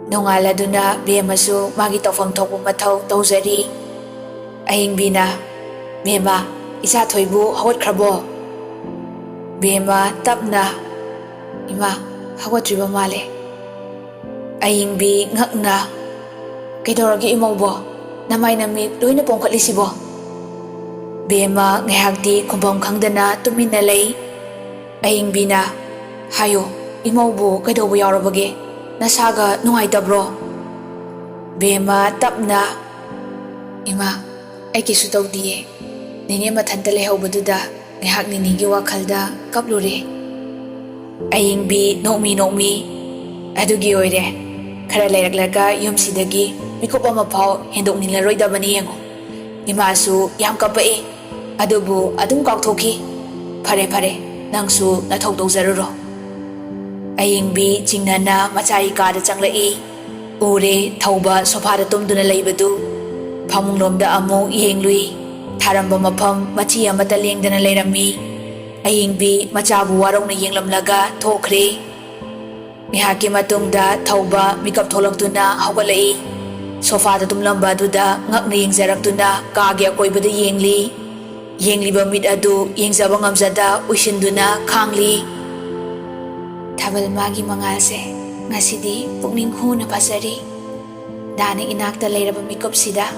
Nongaladuna Bemasu magi tawfam thokpa mathau tawjari. Ahingbina Bema isa thoibu hawatkrabo. Bema tapna Ima hawatриba male. Ahingbi ngakna Kaidoragi imawbo namay namit loina pongkatlisibo. Bema ngayhagdi kumbam khangdana tumina lay. Ahingbina Hayo imawbo kaidobo yaurabage nasaga nungaitabro. Bema tapna Ima ay kisu tawdiye. Nini mathanta lehawbaduda ngayhak ninigi wakhalda kaplure. Ahingbi nokmi adugi oire khara layraklaga yumsidagi mikup ama phau hendoknilaroidabani yengo. Imasu yam kapai adubu adum kauthoki. Fare nangsu nathok tawjaruro. Ahingbi chingnana machai kada changlai. Ure thauba sofada tumduna leibadu phamunglomda amu yenglui. Tharamba mafam machi amata lengdana leirami. Ahingbi machabu warokna yenglamlaga thokre. Ngihaki matungda thauba mikap tholaktuna hawgalai. Sofada tumlamba duda ngakna yengzaraktuna kage akoibada yengliba mit adu yengzaba ngamjada uisinduna khangli. Thabal magi mangalse ngasidi pukning huna phasari. Dani inakta leiraba mikap sida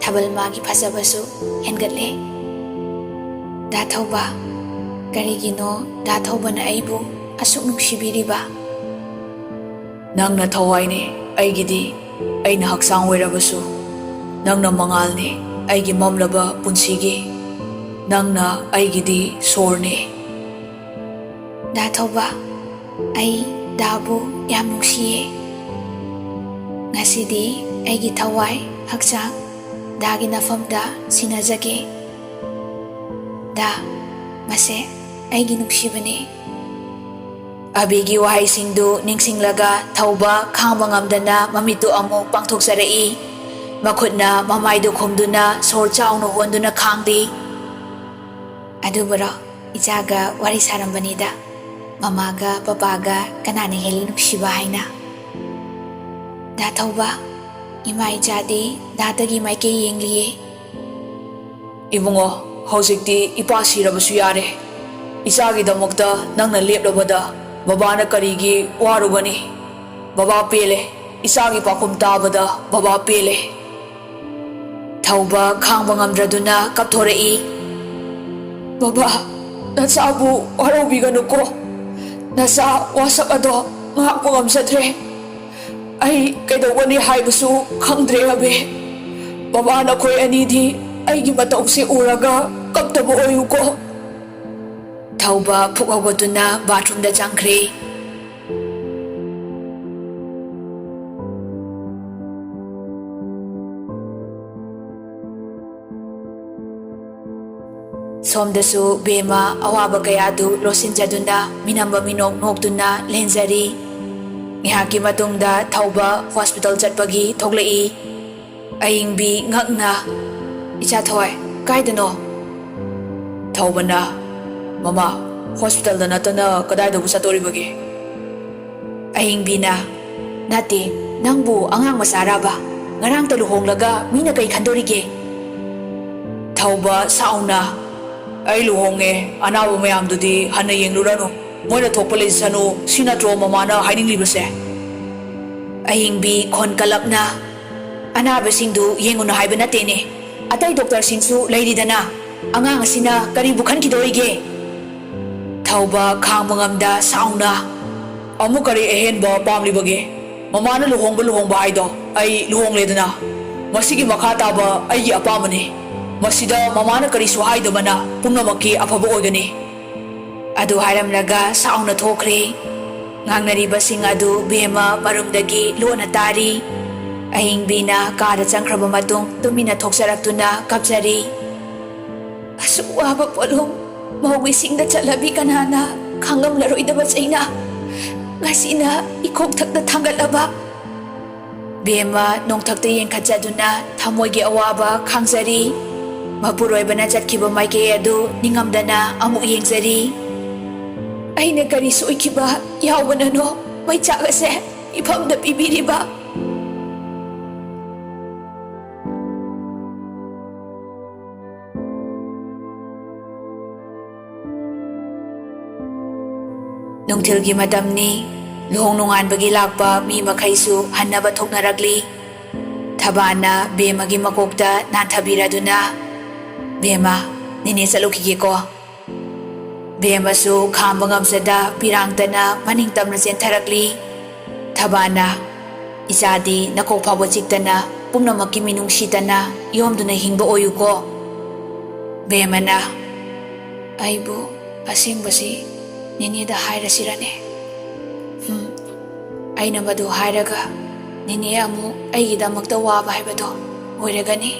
thabal magi phasabasu hengatle. Da thauba karigino da thaubana aibu asuk nungsibiriba. Nangna thawai aigidi aina haksang oirabasu nangna mangalni aigi mamlaba punsigi nangna aigidi sorni. Da thauba ai dabu yam nungsiye. Ngasidi aigi thawai haksang dagi nafamda sinajage. Da mase aigi nungsibani. Abigi wahaisingdu ningsinglaga thauba khangba ngamdana mamitu amu pangthoksarai. Makhutna mamaidu khumduna sor chauna honduna khangdi. Adubara ijaga wari sarambanida mamaga papaga kanani heli nungsiba haina. Da thauba ima ijadi dadagi maike yengliye. Ibungo hojikti ipa sirabasu yare. Isagidamokta nangna leplabada Babana karigi warugani. Baba pele isagi pakum tabada baba pele. Thauba khangba ngamdraduna kapthorei. Baba nasabu warobiganu ko. Nasa wasak ado ngakpa ngamsadre. Ai kaidawani haibasu khangdre abe. Baba na koy anidi aigi matawsi uraga kaptaba oyuko. Thauba phukawatuna bathroom da changkhre. Somdasu bema awaba kayadu losinjaduna minamba minok noktuna lenjari. Ngihaki matungda thauba hospital chatpagi thoklai. Ahingbi ngakna Icha thoi kaidano. Thaubana Mama hospital da natana kadai da busa tori bagi. Ahingbina nati nangbu angang masaraba ngarang taluhonglaga mina kay khandorige. Thauba sauna ay luhonge anawa mayamdudi hana yenglurano moina thokpale sanu sinatro mama na hiding libase. Ahingbi khon kalapna anaba singdu yenguna haiba natene atai doctor singsu leiridana angang asina karibu khankidorige. Thauba khangba ngamda sauna amu kari ehenba pamlibage mamana luhongba haido ai luhongledana masigi makha taba ai apamani masida mamana kari suhaidabana pumnamakki afaba ogani. Adu hairamlaga sauna thokre. Ngangnariba sing adu bema marumdagi lona tari. Ahingbina kada changkhraba matung tumina thoksaraktuna kapjari. Asuwaba polum Mawising na chalabi kanana kangam laroy da batsayna. Ngasina ikog takda tanggalaba. Bema nong takda yung kajaduna tamoy gi awaba kangzari. Mapuroy ba na jatkiba may kayado ningamdana amu iyengzari. Ay nagkarisoy kiba yawan ano may tsakase ipam na bibiri ba. Nungthilgi matamni, luhong nunganbagi lakpa mi makhaisu hannaba thoknaragli. Thabana Bemagi makokta nanthabiraduna, Bema, nini salukigiko. Bema su khamba ngamsada pirangtana maningtamna chentharakli. Thabana, Isadi nakok phaba chiktana pumnamakki minungsitana yomduna hingba oyuko. Bemana, aibu asengbasi nini da hairasirane. Aina madu hairaga nini amu aigidamakta waba haibado oiragani.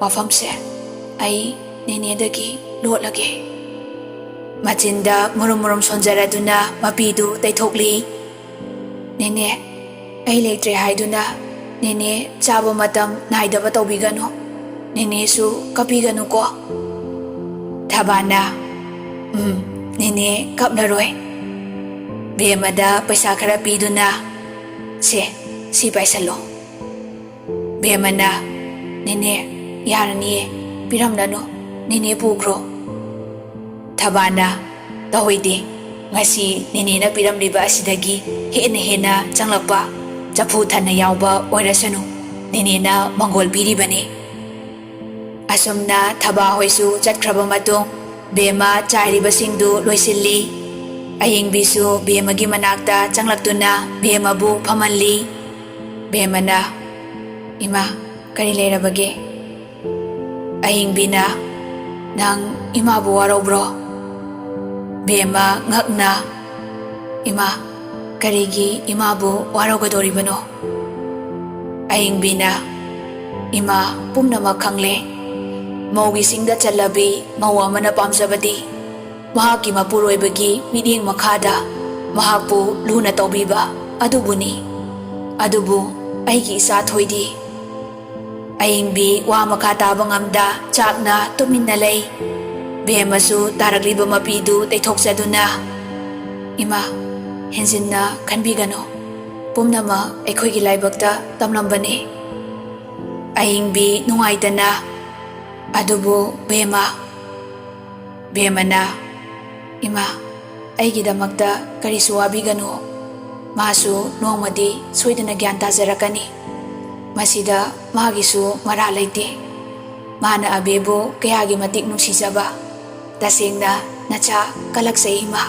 Wafamse ai nini dagi lotlage. Machinda murum sonjaraduna mapidu taithokli. Nene ai leitre haiduna nene chaba matam naidaba tawbigano. Nene su kapiganu ko. Thabana, nene kapnaroi. Bemada paisa khara piduna, si paisalo. Bemana, nene yarani piramdano nene pukro. Thabana, tahoidi ngasi nene na piramliba asidagi hena changlakpa chapu thana yawba oirasanu nene na mangol piribani. Asumna thaba hoisu chatkraba matung Bema chairibasingdu loisilli. Ayingbisu Bemagi manakta changlaktuna Bemabu phamanli. Bemana, Ima, kari leirabage? Ayingbina, nang imabu warobro. Bema ngakna, Ima, karigi imabu warogadoribano. Ayingbina, Ima pumnamak khangle. Maugisingda chalabi mawa mana pamjabadi mahaki mapuroibagi miding makhada mahakpu luna tawbiba adubuni adubu aigi isa thoidi. Ayingbi wa makha taba ngamda chakna tuminna lei. Bemasu taragliba mapidu taithoksaduna, Ima henjinna khanbigano pumnama aikhoigi laibakta tamlambani. Ayingbi nungaitana adubu Bemana, Ima aigidamakta karisu wabigano. Masu nongmadi soidana gyan tajarakani. Masida magisu mara leite. Mana abebu kayagi matik nungsijaba. Tasengna nacha kalaksay Ima.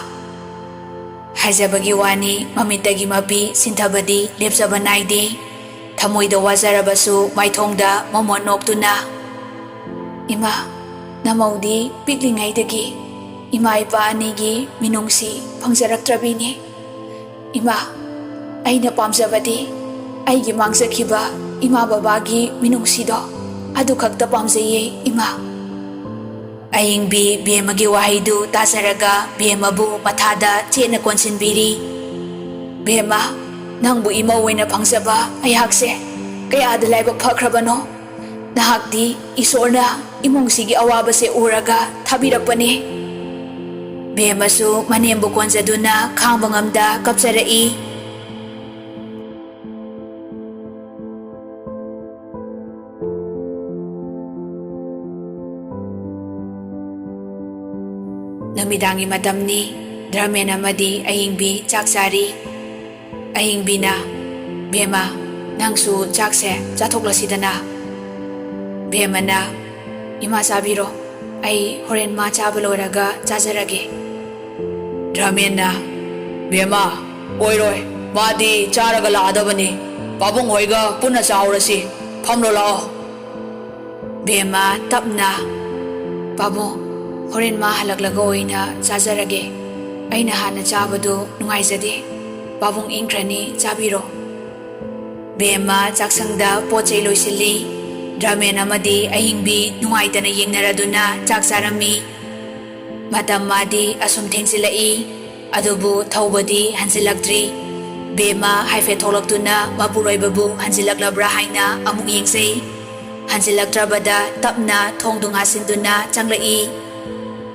Hajabagi wani mamitagi mapi sinthabadi lepsaba naide. Thamoida wazarabasu maithongda mamonoktuna. Ima, namaudi piklingaidagi Ima ipa anigi minungsi phangjaraktrabini. Ima, aina pamjabadi aigi mangjakhiba Ima babagi minungsido adu khakta pamjaye Ima. Ayingbi Bemagi wahaidu tasaraga Bemabu mathada chena konsinbiri. Bema, nangbu Ima oina phangjaba ayakse kayada laibak phakrabano. Nahakdi isorna imungsigi awabase uraga thabirakpani. Bemasu manembu konjaduna khangba ngamda kapsarai. Namidangi matamni Dramen amadi ayingbi chaksari. Ayingbina, Bema nangsu chakse chathoklasidana. Bemana, Ima sabiro, ai horen ma chabaloraga chajarage. Dramena, Bema, oiroi, madi charaga ladabani, pabung hoiga puna chaurasi, phamlo lao. Bema tapna, Pabo, horen ma halaklaga oina chajarage. Aina hana chabadu nungaijade, pabung ingkrani chabiro. Bema chaksangda pochai loisilli. Dramen amadi ayingbi nungaitana yengnaraduna chaksarami. Matam madi asum thengsilai adubu thawbadi hansilaktri. Bema haife tholaktuna mapuroibabu hansilaklabra haina amuk yengsei. Hansilaktrabada tapna thongdunga sinduna changlai.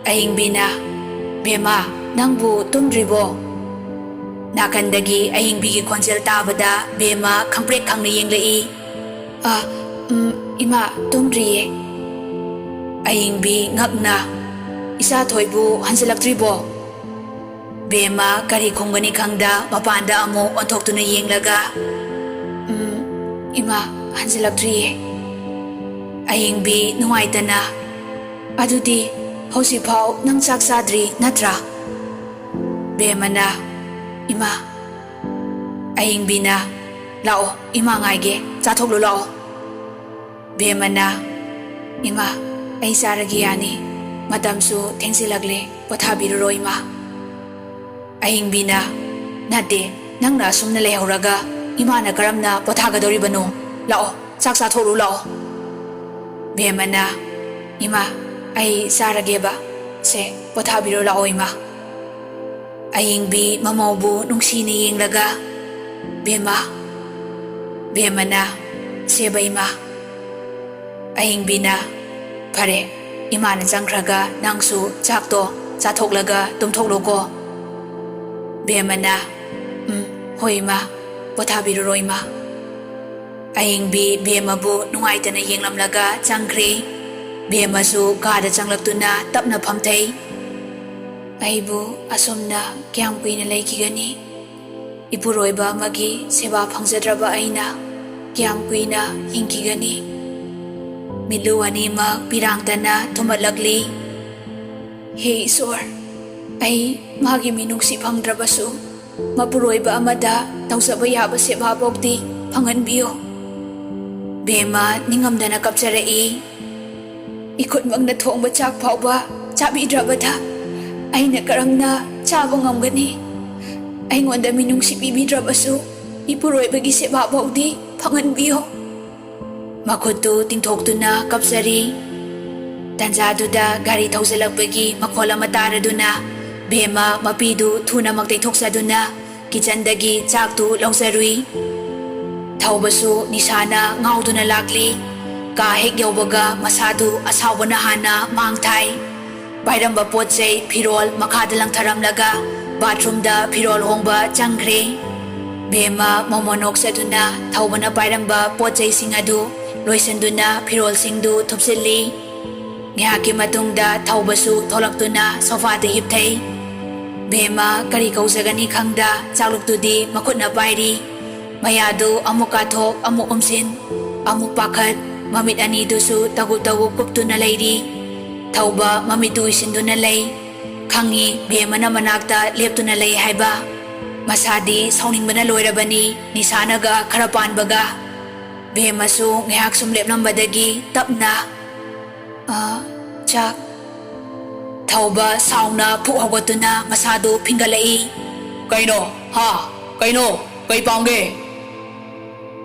Ayingbina, Bema nangbu tumdribo. Nakandagi ayingbigi khonjel tabada Bema khangprek khangna yenglai. Ima tumdriye. Ayingbi ngakna, Isa thoibu hansilaktribo. Bema kari khumgani khangda mapanda amu onthokhtuna yenglaga ima hanjilaktriye. Ayingbi nungaitana adudi hosifau nang chak sadri natra. Bemana ima ayingbina lao ima ngaige chathoklo lao. Bemana ima ai saragi yani matamsu thengsilagle pothabiruro ima. Ayingbina nade nangna sumna lehoraga imana karamna pothagadoribano lao chak chathoklo lao. Bemana ima ai sarageba se pothabiro lao ima. Ayingbi mamaubu nungsini yenglaga Bema Bemana seba ima. Ayingbina pare imana jangkraga nangsu chakto chathoklaga tumthokloko. Bemana hoi ima pothabiro ima. Ayingbi Bemabu nungaitana yenglamlaga changkri. Bemasu kada changlaktuna tapna phamthai. Aibu asomna kyam kuina leikigani. Ipuroiba magi seba phangjadraba aina kyam kuina hingkigani. Milu anima pirangtana thumatlakli. He Iswar, ai magi minungsi phangdrabasu mapuroiba amada tausaba yaba seba bokti phanganbiyo. Bema ningamdana kapcharai. Ikut magna thongba chak phauba chabidrabada aina karamna chaba ngamgani. Aingonda minungsi pibidrabasu ipuroibagi seba bokti phanganbiyo. Makutu tingthoktuna kapsari. Tanjaduda gari thausalakpagi makhola mataraduna Bema mapidu thuna magtaithoksaduna kitchendagi chaktu lausarui. Thaubasu nisana ngauduna lakli. Ka hek yaubaga masadu asawbana hana mangthai. Bairamba potchei phirol makhada langtharamlaga bathroomda phirol hongba changkhre. Bema momonok saduna thaubana bairamba potchei singadu loisanduna phirol singdu thupsilli. Ngihaki matungda thaubasu tholaktuna sofada hipthai. Bema kari kausagani khangda chaluktudi makhutna pairi. Mayadu amuka thok amu umsin amu pakhat mamit ani dusu tagu kuptuna lairi. Thauba mamitu isinduna lay. Khangi Bemana manakta leptuna lay haiba. Masadi sauningbana loirabani nisanaga kharapanbaga. Bemasu ngihak sumlepnambadagi tapna chak. Thauba sauna phuhawatuna masadu phingalai. Kaino ha kaino kai pangge.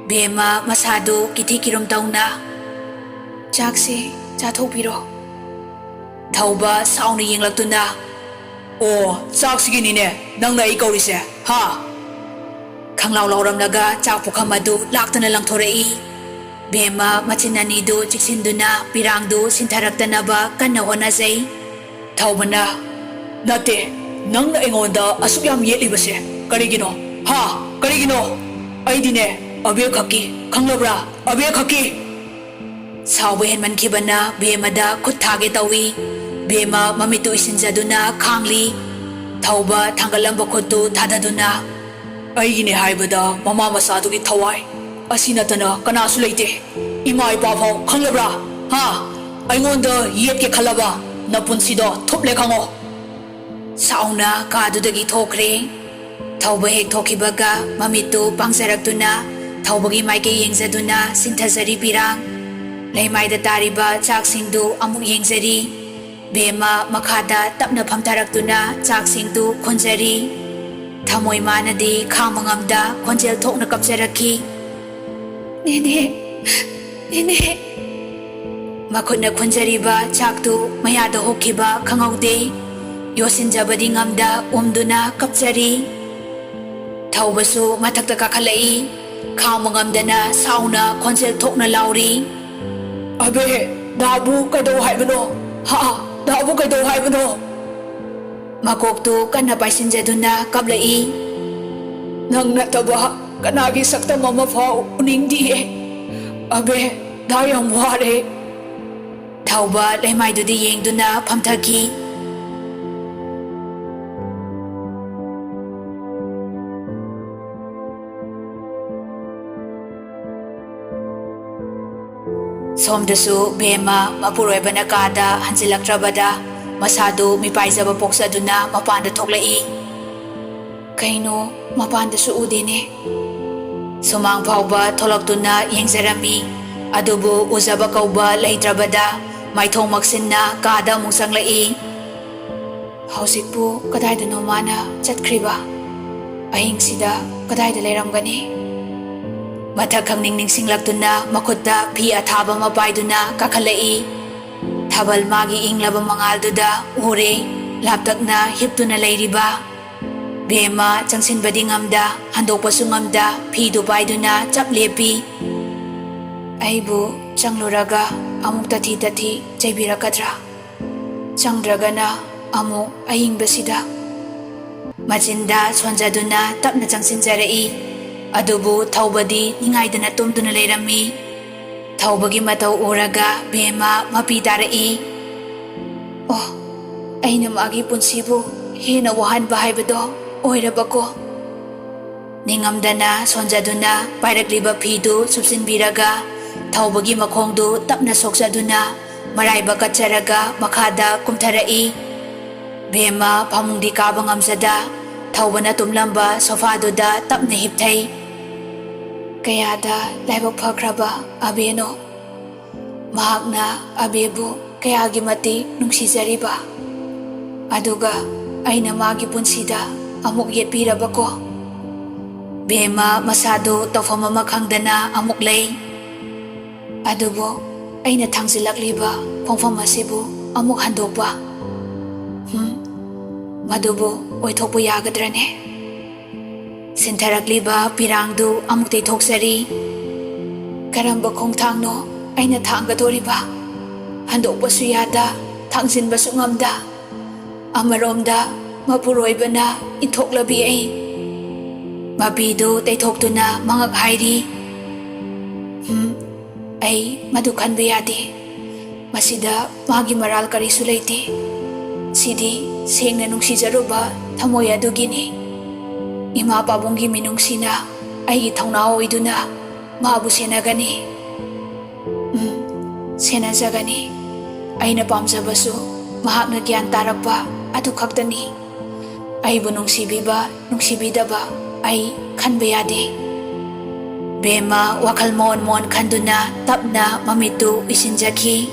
Bema masadu kiti kirum tauna. Chakse chathokpiro. Thauba sauna yenglaktuna. O chak siginine nangna ai kaurise ha. Khanglaw lauramlaga chak pukhamadu laktana langthorai. Bema machinanidu chiksinduna pirangdu sintharaktanaba kanna honajai. Thaubana nate nangna aingonda asuk yam yetlibase karigino ha karigino aidine abe khaki khanglabra abe khaki. Sauba henmankibana Bemada khut thage tawi. Bema mamitu isinjaduna khangli. Thauba thangalamba khuttu thadaduna. Aigine haibada mama masadugi thawai asinatana kanasu leite. Ima ipa phau khanglabra ha aingonda yetke khalaba napunsido thuple khango. Sauna kadudagi thokre. Thauba hek thokibaga mamitu pangsarakduna Thaubagi maike yengzaduna sinthasari pirang. Leimaida tariba chaksingdu amuk yengzari. Bema makhada tapna phamtaraktuna chaksingdu khonjari. Thamoi manadi khangmangamda khonjel thokna kapjaraki. Nene nene. Makhutna khonjariba chaktu mayada hokhiba khangaude. Yosinjabadi ngamda umduna kapjari. Thaubasu mathakta kakhalai. Khangmangamdana sauna khonjel thokna lauri. Abe dabu kaido haibano ha dabu kaido haibano. Makoktu kanna paisinjaduna kablai. Nang nataba kanagi sakta mama phau uningdi. Abe dayam ware. Thauba leimaidudi yengduna phamthaki. Somdasu Bema mapuroibana kada hansilaktrabada masadu mipaizaba poksaduna mapanda thoklai. Kaino mapandasu udine. Sumang phauba tholaktuna yengzarami adubu uzaba kauba leitrabada maithong maksinna kada amuk sanglai. Hausikpu kadaidano mana chatkriba ahingsida kadaida leiramgani. Mathak khangning ningsinglaktuna makhutta phi athaba mapaiduna kakhalai. Thabal magi inglaba mangalduda ure laptakna hiptuna leiriba. Bema changsinbadi ngamda handokpasu ngamda phidu paiduna chap lepi. Aibu changluraga amuk tathi chaibirakadra. Changdragana amuk ayingbasida. Machinda sonjaduna tapna changsinjarai. Adubu thaubadi ningaidana tumduna leirami. Thaubagi matau uraga Bema mapi tarai. Oh, aina magi punsibu hena wahanba haibado oirabako. Ningamdana sonjaduna pairakliba phidu subsinbiraga thaubagi makhongdu tapna soksaduna maraiba katcharaga makhada kumtharai. Bema phamungdi kaba ngamsada thaubana tumlamba sofaduda tapna hipthai. Kayada laibak phakraba abeno mahakna abebu kayagi mati nungsijariba aduga aina magi punsida amuk yetpirabako. Bema masadu tawfam ama khangdana amuk lay. Adubo aina thangsilakliba phongfam asibu amuk handokpa. Madubo oithokpa yagadrane. Sintarakliba pirangdu amuk teithoksari. Karamba khongthangno aina thanggadoriba handokpasu yada thangsinbasu ngamda. Amaromda mapuroibana inthoklabi ai. Mapidu teithoktuna mangak hairi. Ai madu khanba yade. Masida magi maral karisu leite. Sidi sengna nungsijaruba thamoy adugini. Ima pabunggi minungsina aigi thongna oiduna mabu senagani. Senajagani. Aina pamjabasu mahakna gyan tarakpa adu khaktani. Aibu nungsibiba nungsibidaba ai khanba yade. Bema wakal mon khanduna tapna mamitu isinjaki.